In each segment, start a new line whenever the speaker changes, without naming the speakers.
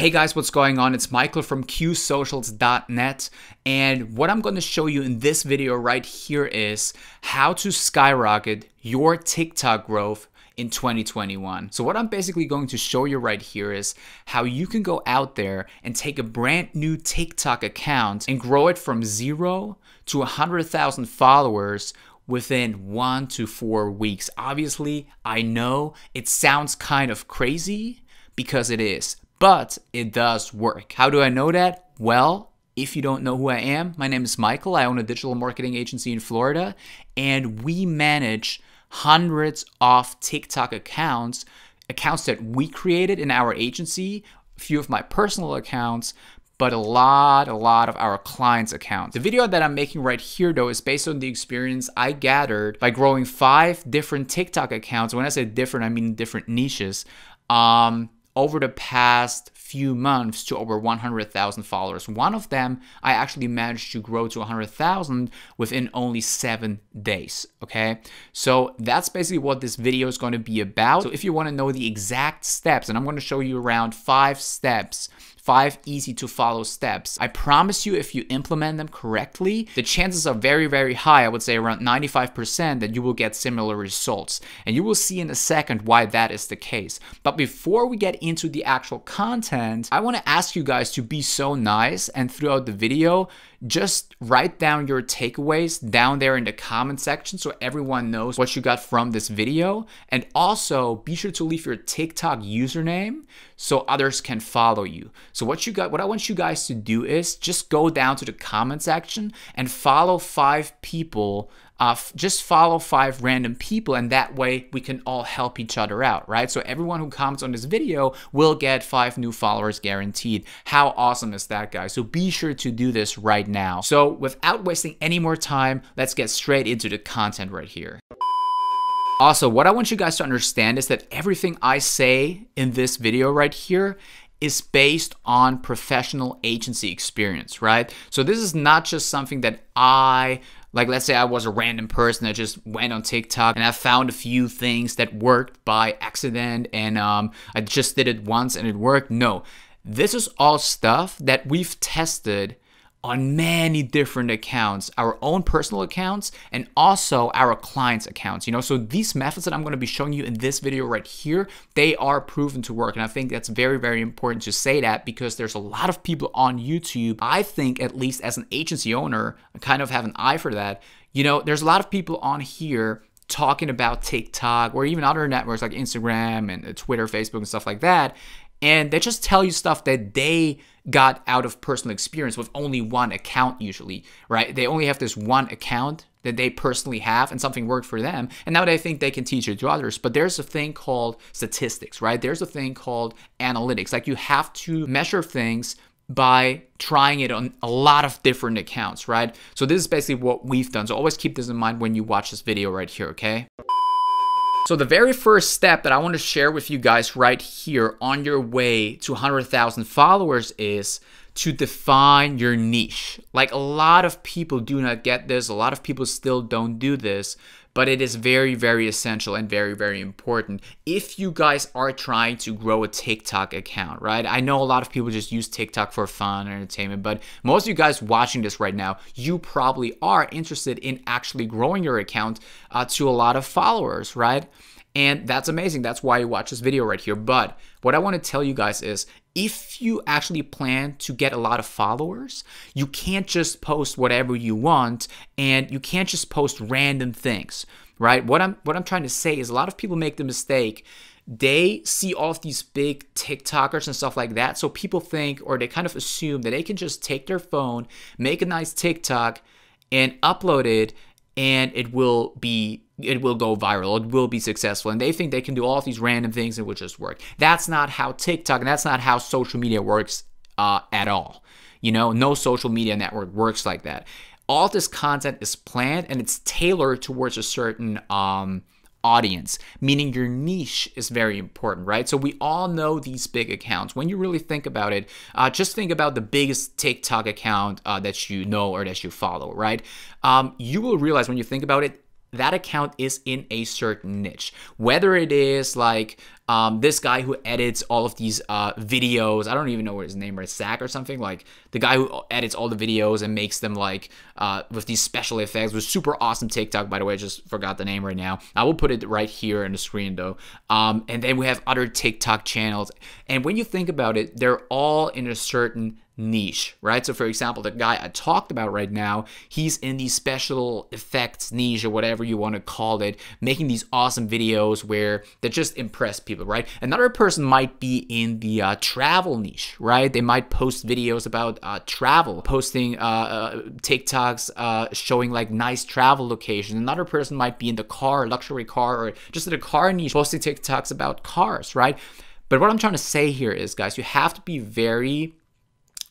Hey guys, what's going on? It's Michael from Qsocials.net, and what I'm going to show you in this video right here is how to skyrocket your TikTok growth in 2021. So what I'm basically going to show you right here is how you can go out there and take a brand new TikTok account and grow it from 0 to 100,000 followers within 1 to 4 weeks. Obviously, I know it sounds kind of crazy because it is, but it does work. How do I know that? Well, if you don't know who I am, my name is Michael. I own a digital marketing agency in Florida, and we manage hundreds of TikTok accounts that we created in our agency, a few of my personal accounts, but a lot of our clients' accounts. The video that I'm making right here though is based on the experience I gathered by growing 5 different TikTok accounts. When I say different, I mean different niches. Over the past few months to over 100,000 followers. One of them I actually managed to grow to 100,000 within only 7 days, okay? So that's basically what this video is going to be about. So if you want to know the exact steps, and I'm going to show you around 5 steps, 5 easy to follow steps. I promise you, if you implement them correctly, the chances are very, very high. I would say around 95% that you will get similar results. And you will see in a second why that is the case. But before we get into the actual content, I want to ask you guys to be so nice and throughout the video, just write down your takeaways down there in the comment section so everyone knows what you got from this video. And also be sure to leave your TikTok username so others can follow you. So what I want you guys to do is just go down to the comment section and follow 5 people. Just follow 5 random people, and that way we can all help each other out, right? So everyone who comments on this video will get 5 new followers guaranteed. How awesome is that, guys? So be sure to do this right now. So without wasting any more time, let's get straight into the content right here. Also, what I want you guys to understand is that everything I say in this video right here is based on professional agency experience, right? So this is not just something that like, let's say I was a random person that just went on TikTok and I found a few things that worked by accident and I just did it once and it worked. No, this is all stuff that we've tested on many different accounts, our own personal accounts and also our clients' accounts, you know. So these methods that I'm going to be showing you in this video right here, they are proven to work. And I think that's very, very important to say that because there's a lot of people on YouTube. I think, at least as an agency owner, I kind of have an eye for that. You know, there's a lot of people on here talking about TikTok or even other networks like Instagram and Twitter, Facebook and stuff like that. And they just tell you stuff that they got out of personal experience with only one account usually, right? They only have this one account that they personally have and something worked for them. And now they think they can teach it to others. But there's a thing called statistics, right? There's a thing called analytics. Like you have to measure things by trying it on a lot of different accounts, right? So this is basically what we've done. So always keep this in mind when you watch this video right here, okay? So the very first step that I want to share with you guys right here on your way to 100,000 followers is to define your niche. Like, a lot of people do not get this. A lot of people still don't do this, but it is very, very essential and very, very important if you guys are trying to grow a TikTok account, right? I know a lot of people just use TikTok for fun and entertainment, but most of you guys watching this right now, you probably are interested in actually growing your account to a lot of followers, right? And that's amazing. That's why you watch this video right here. But what I want to tell you guys is, if you actually plan to get a lot of followers, you can't just post whatever you want and you can't just post random things, right? What I'm trying to say is a lot of people make the mistake. They see all of these big TikTokers and stuff like that. So people think, or they kind of assume that they can just take their phone, make a nice TikTok and upload it and it will go viral, it will be successful, and they think they can do all of these random things and it will just work. That's not how TikTok and that's not how social media works at all. You know, no social media network works like that. All this content is planned and it's tailored towards a certain audience, meaning your niche is very important, right? So we all know these big accounts. When you really think about it, just think about the biggest TikTok account that you know or that you follow, right? You will realize when you think about it, that account is in a certain niche. Whether it is like this guy who edits all of these videos. I don't even know what his name is, Zach or something, like the guy who edits all the videos and makes them like with these special effects. It was super awesome TikTok, by the way. I just forgot the name right now. I will put it right here in the screen though. And then we have other TikTok channels, and when you think about it, they're all in a certain niche, right? So for example, the guy I talked about right now, he's in the special effects niche or whatever you want to call it, making these awesome videos where they just impress people, right? Another person might be in the travel niche, right? They might post videos about travel, posting TikToks showing like nice travel locations. Another person might be in the car, luxury car, or just in the car niche, posting TikToks about cars, right? But what I'm trying to say here is, guys, you have to be very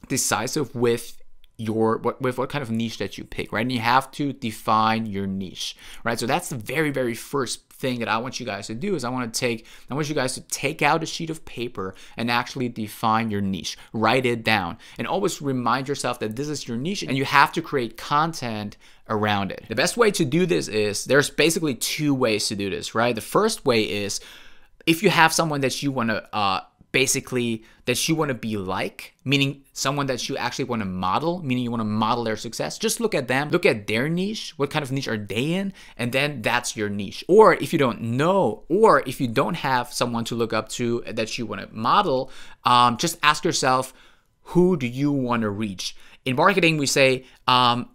decisive with what kind of niche that you pick, right? And you have to define your niche, right? So that's the very, very first thing that I want you guys to do is I want you guys to take out a sheet of paper and actually define your niche. Write it down and always remind yourself that this is your niche and you have to create content around it. The best way to do this is, there's basically two ways to do this, right? The first way is, if you have someone that you want to that you want to be like, meaning someone that you actually want to model, meaning you want to model their success, just look at them, look at their niche, what kind of niche are they in, and then that's your niche. Or if you don't know, or if you don't have someone to look up to that you want to model, just ask yourself, who do you want to reach? In marketing, we say,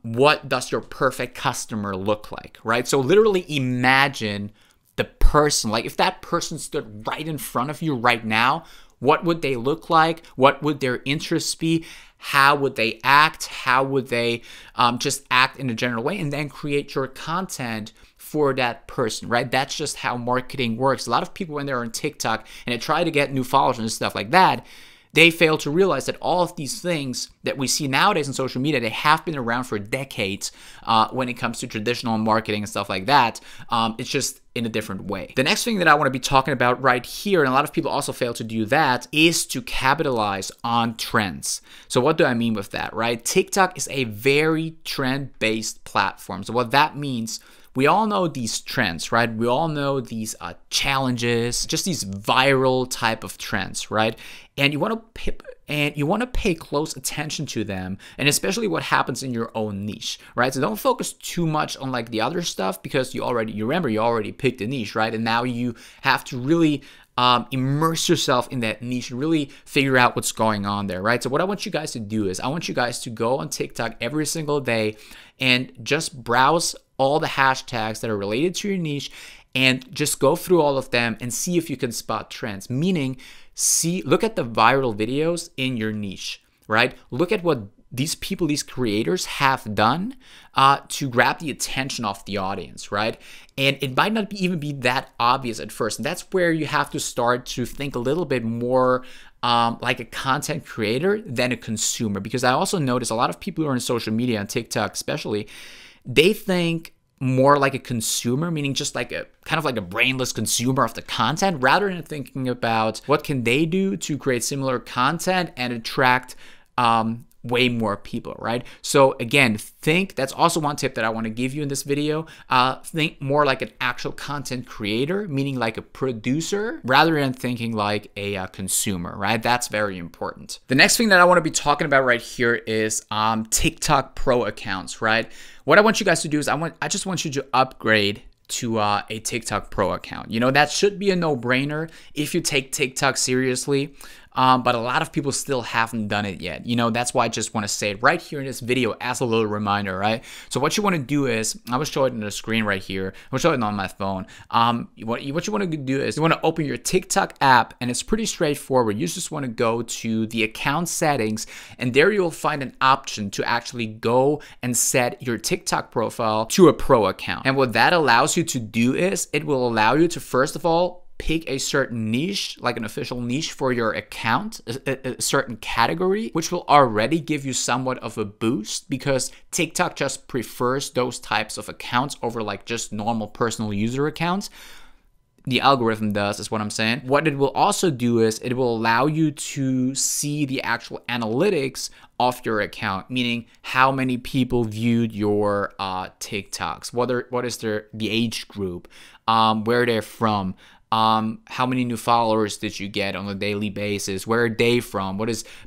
what does your perfect customer look like, right? So literally imagine the person, like if that person stood right in front of you right now, what would they look like? What would their interests be? How would they act? How would they just act in a general way? And then create your content for that person, right? That's just how marketing works. A lot of people, when they're on TikTok and they try to get new followers and stuff like that, they fail to realize that all of these things that we see nowadays in social media, they have been around for decades when it comes to traditional marketing and stuff like that. It's just in a different way. The next thing that I want to be talking about right here, and a lot of people also fail to do that, is to capitalize on trends. So what do I mean with that, right? TikTok is a very trend-based platform. So what that means, we all know these trends, right? We all know these challenges, just these viral type of trends, right? And you want to pay close attention to them, and especially what happens in your own niche, right? So don't focus too much on like the other stuff, because you already picked a niche, right? And now you have to really immerse yourself in that niche and really figure out what's going on there, right? So what I want you guys to do is I want you guys to go on TikTok every single day and just browse all the hashtags that are related to your niche and just go through all of them and see if you can spot trends. Meaning, look at the viral videos in your niche, right? Look at what these people, these creators have done to grab the attention of the audience, right? And it might not even be that obvious at first. And that's where you have to start to think a little bit more like a content creator than a consumer. Because I also notice a lot of people who are on social media, on TikTok especially, they think more like a consumer, meaning just like a kind of like a brainless consumer of the content, rather than thinking about what can they do to create similar content and attract way more people, right? So again, that's also one tip that I want to give you in this video. Think more like an actual content creator, meaning like a producer, rather than thinking like a consumer, right? That's very important. The next thing that I want to be talking about right here is TikTok Pro accounts, right? What I want you guys to do is I just want you to upgrade to a TikTok Pro account. You know, that should be a no-brainer if you take TikTok seriously. But a lot of people still haven't done it yet. You know, that's why I just want to say it right here in this video as a little reminder, right? So what you want to do is, I will show it on the screen right here. I'll show it on my phone. What you want to do is you want to open your TikTok app, and it's pretty straightforward. You just want to go to the account settings, and there you'll find an option to actually go and set your TikTok profile to a pro account. And what that allows you to do is it will allow you to, first of all, pick a certain niche, like an official niche for your account, a certain category, which will already give you somewhat of a boost, because TikTok just prefers those types of accounts over like just normal personal user accounts. The algorithm does, is what I'm saying. What it will also do is it will allow you to see the actual analytics of your account, meaning how many people viewed your TikToks, what is the age group, where they're from, how many new followers did you get on a daily basis? Where are they from?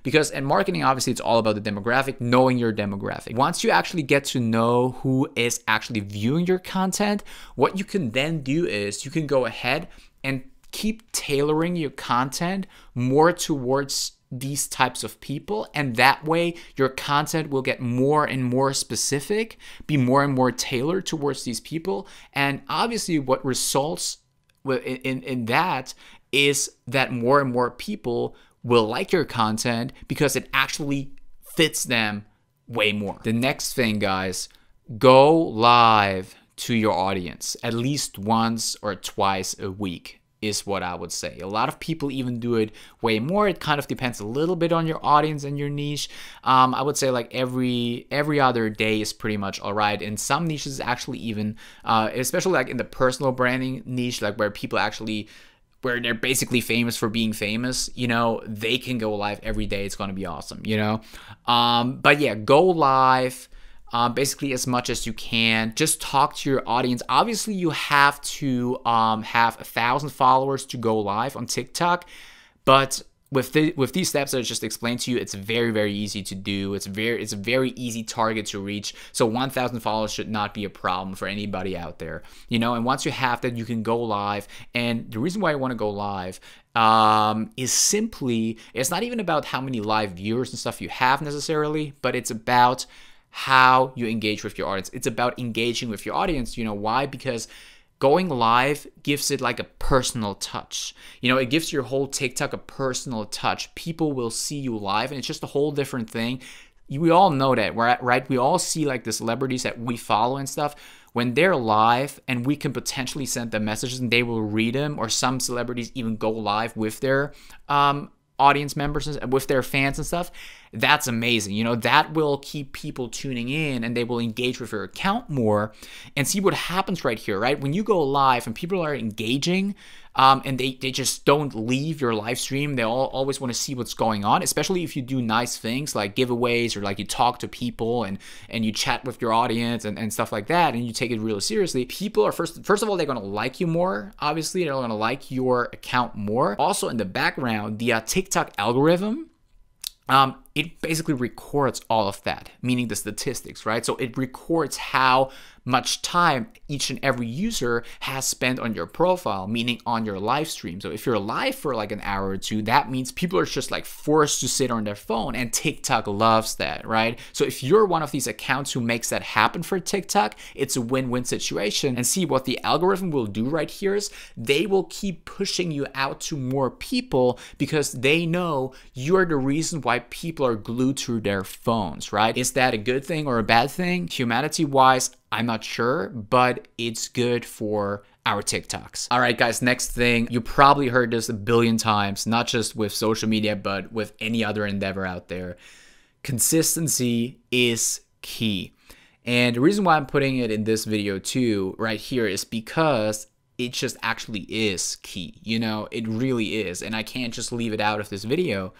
Because in marketing, obviously, it's all about the demographic, knowing your demographic. Once you actually get to know who is actually viewing your content, what you can then do is you can go ahead and keep tailoring your content more towards these types of people, and that way your content will get more and more specific, be more and more tailored towards these people. And obviously what results in that is that more and more people will like your content because it actually fits them way more. The next thing, guys, go live to your audience at least once or twice a week is what I would say. A lot of people even do it way more. It kind of depends a little bit on your audience and your niche. I would say like every other day is pretty much all right. In some niches, actually even, especially like in the personal branding niche, like where people actually, where they're basically famous for being famous, you know, they can go live every day. It's going to be awesome, you know? But yeah, go live. Basically as much as you can. Just talk to your audience. Obviously, you have to have 1,000 followers to go live on TikTok, but with these steps that I just explained to you, it's very, very easy to do. It's a very easy target to reach. So 1,000 followers should not be a problem for anybody out there, you know. And once you have that, you can go live. And the reason why I want to go live is simply, it's not even about how many live viewers and stuff you have necessarily, but it's about how you engage with your audience. It's about engaging with your audience. You know why? Because going live gives it like a personal touch. You know, it gives your whole TikTok a personal touch. People will see you live, and it's just a whole different thing. We all know that, right? We all see like the celebrities that we follow and stuff. When they're live and we can potentially send them messages and they will read them, or some celebrities even go live with their audience members and with their fans and stuff, that's amazing. You know, that will keep people tuning in and they will engage with your account more. And see what happens right here, right? When you go live and people are engaging, and they just don't leave your live stream, they always want to see what's going on, especially if you do nice things like giveaways, or like you talk to people and you chat with your audience and stuff like that, and you take it really seriously. People are first of all, they're going to like you more. Obviously, they're going to like your account more. Also, in the background, the TikTok algorithm, it basically records all of that, meaning the statistics, right? So it records how much time each and every user has spent on your profile, meaning on your live stream. So if you're live for like an hour or two, that means people are just like forced to sit on their phone, and TikTok loves that, right? So if you're one of these accounts who makes that happen for TikTok, it's a win-win situation. And see what the algorithm will do right here is they will keep pushing you out to more people because they know you're the reason why people are glued to their phones, right? Is that a good thing or a bad thing? Humanity-wise, I'm not sure, but it's good for our TikToks. All right, guys, next thing, you probably heard this a billion times, not just with social media, but with any other endeavor out there. Consistency is key. And the reason why I'm putting it in this video too, right here, is because it just actually is key. You know, it really is. And I can't just leave it out of this video.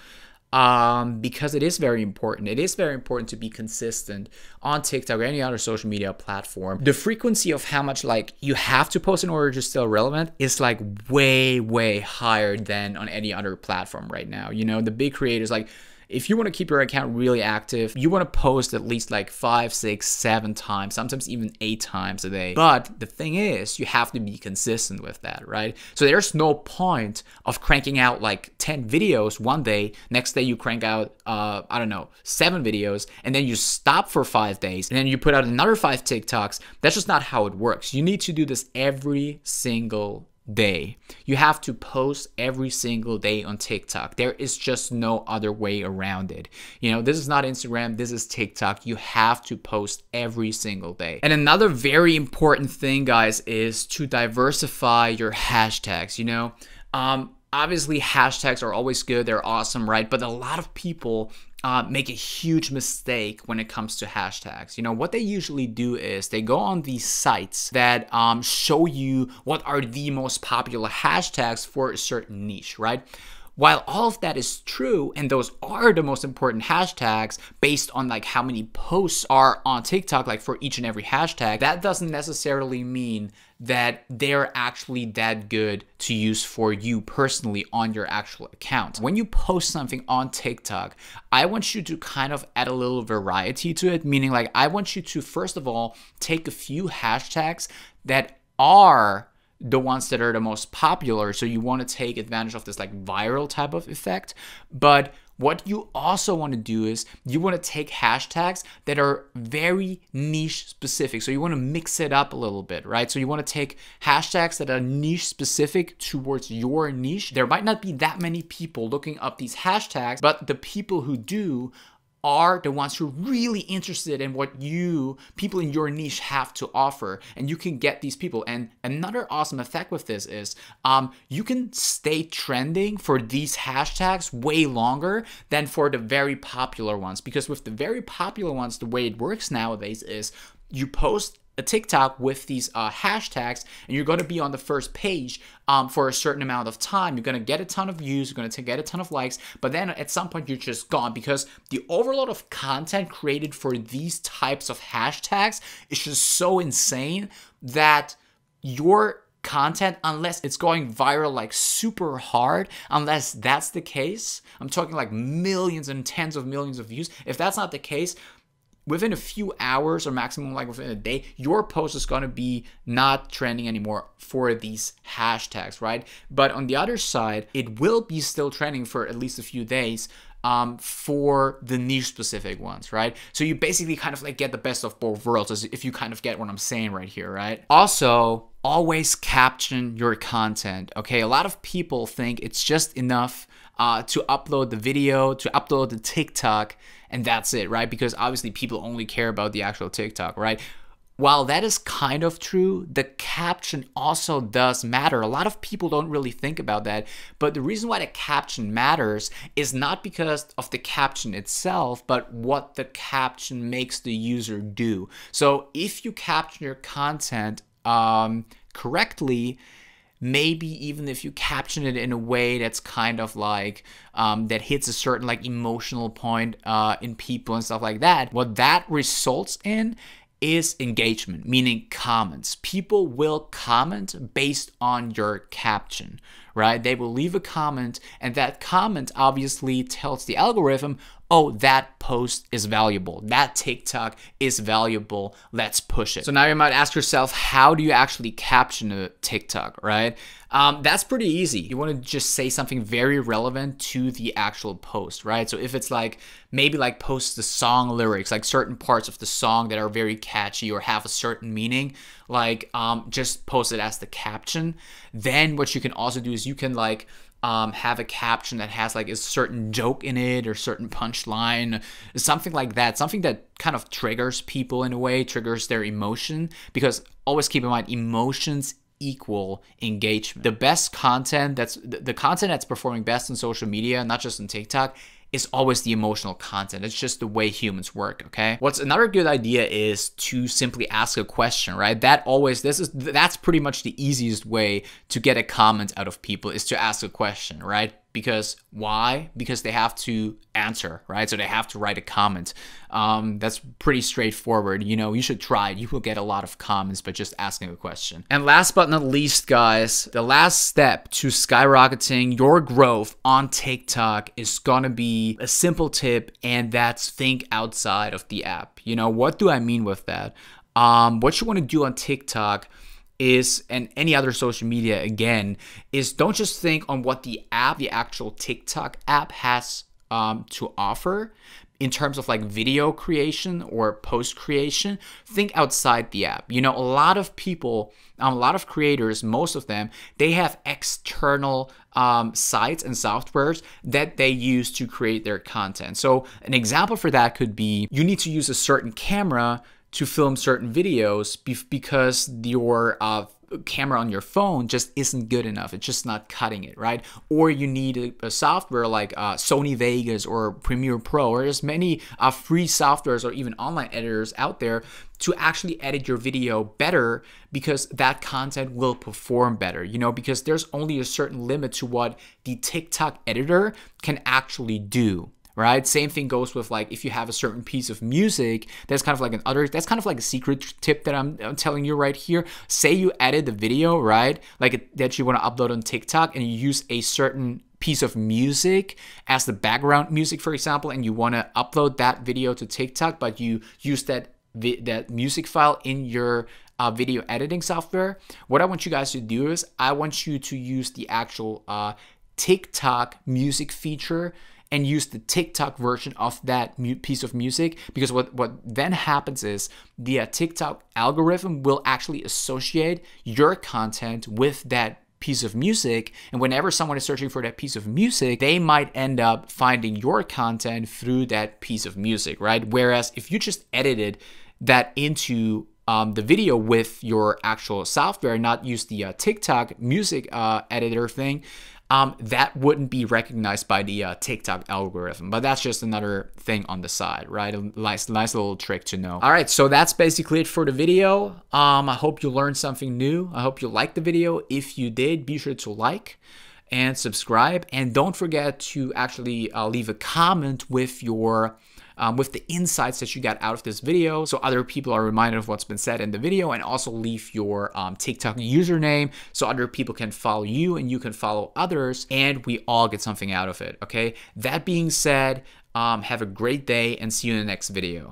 Because it is very important. It is very important to be consistent on TikTok or any other social media platform. The frequency of how much like you have to post in order to stay relevant is like way, way higher than on any other platform right now. You know, the big creators, like if you want to keep your account really active, you want to post at least like 5, 6, 7 times, sometimes even 8 times a day. But the thing is, you have to be consistent with that, right? So there's no point of cranking out like 10 videos one day, next day you crank out, I don't know, 7 videos, and then you stop for 5 days, and then you put out another 5 TikToks. That's just not how it works. You need to do this every single day. You have to post every single day on TikTok. There is just no other way around it. You know, this is not Instagram, this is TikTok. You have to post every single day. And another very important thing, guys, is to diversify your hashtags. You know, obviously hashtags are always good, they're awesome, right? But a lot of people make a huge mistake when it comes to hashtags. You know, what they usually do is they go on these sites that show you what are the most popular hashtags for a certain niche, right? while all of that is true, and those are the most important hashtags based on like how many posts are on TikTok, like for each and every hashtag, that doesn't necessarily mean that they're actually that good to use for you personally on your actual account. When you post something on TikTok, I want you to kind of add a little variety to it, meaning like I want you to first of all take a few hashtags that are the ones that are the most popular. So you want to take advantage of this like viral type of effect. But what you also want to do is you want to take hashtags that are very niche specific. So you want to mix it up a little bit, right? So you want to take hashtags that are niche specific towards your niche. There might not be that many people looking up these hashtags, but the people who do are the ones who are really interested in what people in your niche have to offer, and you can get these people. And another awesome effect with this is you can stay trending for these hashtags way longer than for the very popular ones, because with the very popular ones, the way it works nowadays is you post a TikTok with these hashtags, and you're going to be on the first page for a certain amount of time. You're going to get a ton of views, you're going to get a ton of likes, but then at some point you're just gone, because the overload of content created for these types of hashtags is just so insane that your content, unless it's going viral like super hard, unless that's the case, I'm talking like millions and tens of millions of views, if that's not the case, within a few hours or maximum like within a day, your post is going to be not trending anymore for these hashtags, right? But on the other side, it will be still trending for at least a few days for the niche specific ones, right? So you basically kind of like get the best of both worlds, as if you kind of get what I'm saying right here, right? Also, always caption your content, okay? A lot of people think it's just enough to upload the video, to upload the TikTok, and that's it, right? Because obviously people only care about the actual TikTok, right? While that is kind of true, the caption also does matter. A lot of people don't really think about that, but the reason why the caption matters is not because of the caption itself, but what the caption makes the user do. So if you caption your content correctly, maybe even if you caption it in a way that's kind of like that hits a certain like emotional point in people and stuff like that, what that results in is engagement, meaning comments. People will comment based on your caption, right? They will leave a comment, and that comment obviously tells the algorithm, oh, that post is valuable, that TikTok is valuable, let's push it. So now you might ask yourself, how do you actually caption a TikTok, right? That's pretty easy. You want to just say something very relevant to the actual post, right? So if it's like, maybe like post the song lyrics, like certain parts of the song that are very catchy or have a certain meaning, like just post it as the caption. Then what you can also do is you can like have a caption that has like a certain joke in it or certain punchline, something like that, something that kind of triggers people in a way, triggers their emotion, because always keep in mind, emotions equal engagement. The best content, the content that's performing best on social media, not just on TikTok, is always the emotional content. It's just the way humans work, okay? What's another good idea is to simply ask a question, right? That's pretty much the easiest way to get a comment out of people, is to ask a question, right? Because why? Because they have to answer, right? So they have to write a comment. That's pretty straightforward. You know, you should try it. You will get a lot of comments by just asking a question. And last but not least, guys, the last step to skyrocketing your growth on TikTok is gonna be a simple tip, and that's think outside of the app. You know, what do I mean with that? What you want to do on TikTok is, and any other social media again, is don't just think on what the actual TikTok app has to offer in terms of like video creation or post creation. Think outside the app. You know, a lot of people, a lot of creators, most of them, they have external sites and softwares that they use to create their content. So an example for that could be, you need to use a certain camera to film certain videos because your camera on your phone just isn't good enough. It's just not cutting it, right? Or you need a software like Sony Vegas or Premiere Pro, or there's many free softwares or even online editors out there to actually edit your video better, because that content will perform better, you know, because there's only a certain limit to what the TikTok editor can actually do. Right? Same thing goes with, like, if you have a certain piece of music, that's kind of like that's kind of like a secret tip that I'm telling you right here. Say you edit the video, right? Like that you want to upload on TikTok, and you use a certain piece of music as the background music, for example, and you want to upload that video to TikTok, but you use that music file in your video editing software. What I want you guys to do is I want you to use the actual TikTok music feature and use the TikTok version of that piece of music, because what then happens is the TikTok algorithm will actually associate your content with that piece of music, and whenever someone is searching for that piece of music, they might end up finding your content through that piece of music, right? Whereas if you just edited that into the video with your actual software, not use the TikTok music editor thing, that wouldn't be recognized by the TikTok algorithm. But that's just another thing on the side, right? A nice little trick to know. All right, so that's basically it for the video. I hope you learned something new. I hope you liked the video. If you did, be sure to like and subscribe, and don't forget to actually leave a comment with your with the insights that you got out of this video, so other people are reminded of what's been said in the video, and also leave your TikTok username so other people can follow you and you can follow others, and we all get something out of it, okay? That being said, have a great day and see you in the next video.